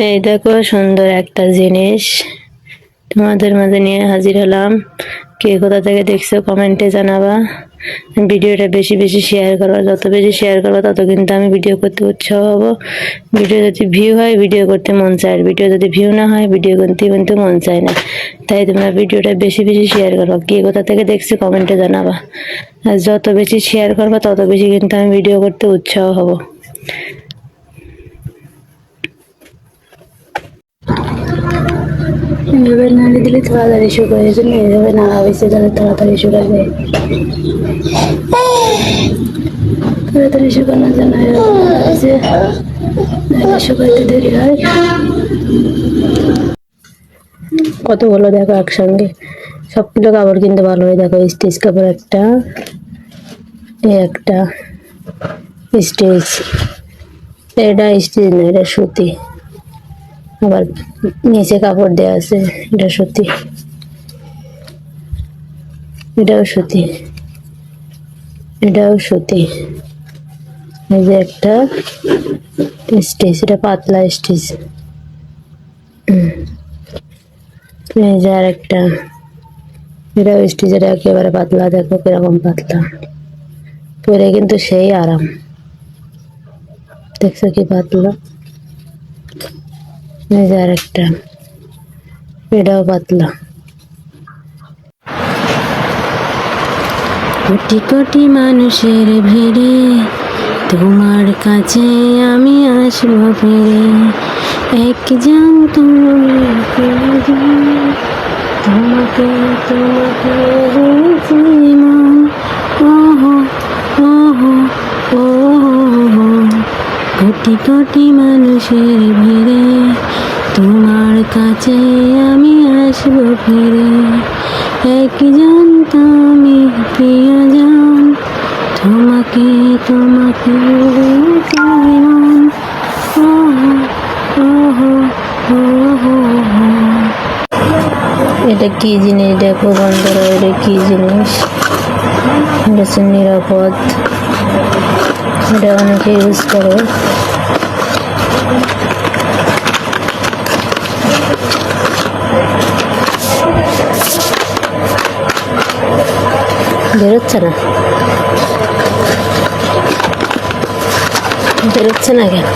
এই দেখো সুন্দর একটা জিনিস তোমাদের মাঝে নিয়ে হাজির হলাম। কে কোথা থেকে দেখছো কমেন্টে জানাবা। ভিডিওটা বেশি বেশি শেয়ার করবা, যত বেশি শেয়ার করবা তত কিন্তু আমি ভিডিও করতে উৎসাহ হব। ভিডিও যদি ভিউ হয় ভিডিও করতে মন চায়, আর ভিডিও যদি ভিউ না হয় ভিডিও করতে কিন্তু মন চায় না। তাই তোমরা ভিডিওটা বেশি বেশি শেয়ার করবা। কে কোথা থেকে দেখছো কমেন্টে জানাবা। আর যত বেশি শেয়ার করবা তত বেশি কিন্তু আমি ভিডিও করতে উৎসাহ হব। এভাবে নাড়ি দিলে তাড়াতাড়ি শুকায়, এই জন্য এভাবে নাড়া হয়েছে যাতে তাড়াতাড়ি শুকায় যায়। তাড়াতাড়ি শুকানোর জন্য শুকাইতে দেরি হয়। কতগুলো দেখো একসঙ্গে, সবগুলো কাপড় কিন্তু ভালো হয়। দেখো স্টিচ কাপড় একটা, একটা স্টিচ, এটা স্টিচ না, এটা সুতি। আবার নিচে কাপড় দেওয়া আছে, এটা সুতি, এটাও সুতি, এটাও সুতি। এই যে একটা স্টিচ, এটা পাতলা স্টিচ। এই যে আর একটা, এটাও স্টিচ, এটা একেবারে পাতলা। দেখো কিরকম পাতলা, পরে কিন্তু সেই আরাম। দেখছো কি পাতলা। এই যে আর একটা, এটাও পাতলা। কোটি কোটি মানুষের ভিড়ে তোমার কাছে আমি আসবো ফিরে। একজন তুমি, তোমাকে তোমাকে বলেছি মন। ওহো ওহো ওহো, কোটি কোটি মানুষের ভিড়ে তোমার কাছে আমি আসবো ফিরে। একজন তুমি প্রিয়জন, তোমাকে তোমাকে বলেছি মন। ওহো ওহো ওহো। এটা কি জিনিস দেখো বন্ধুরা, এটা কি জিনিস? এটা হচ্ছে নিরাপদ, এটা অনেকে ইউজ করে। বেরোচ্ছে না, বেরোচ্ছে না কেন?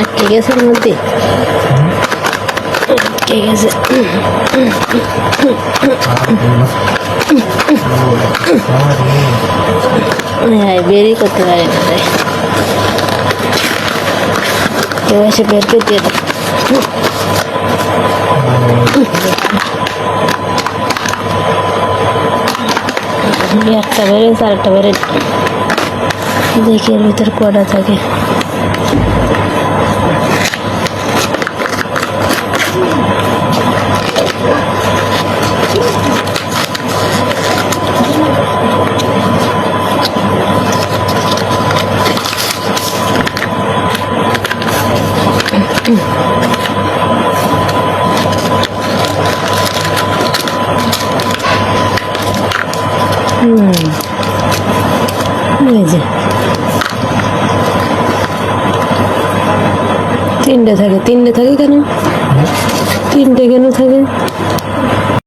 আটকে গেছে এর মধ্যে, আটকে গেছে। বেরই করতে পারি না, তাই কেউ এসে বের করে দিয়ে দেয়। একটা বেড়েছে আর একটা বেড়ে, দেখি এর ভিতর কটা থাকে। এই যে তিনটে থাকে, তিনটে থাকে কেন? তিনটে কেন থাকে?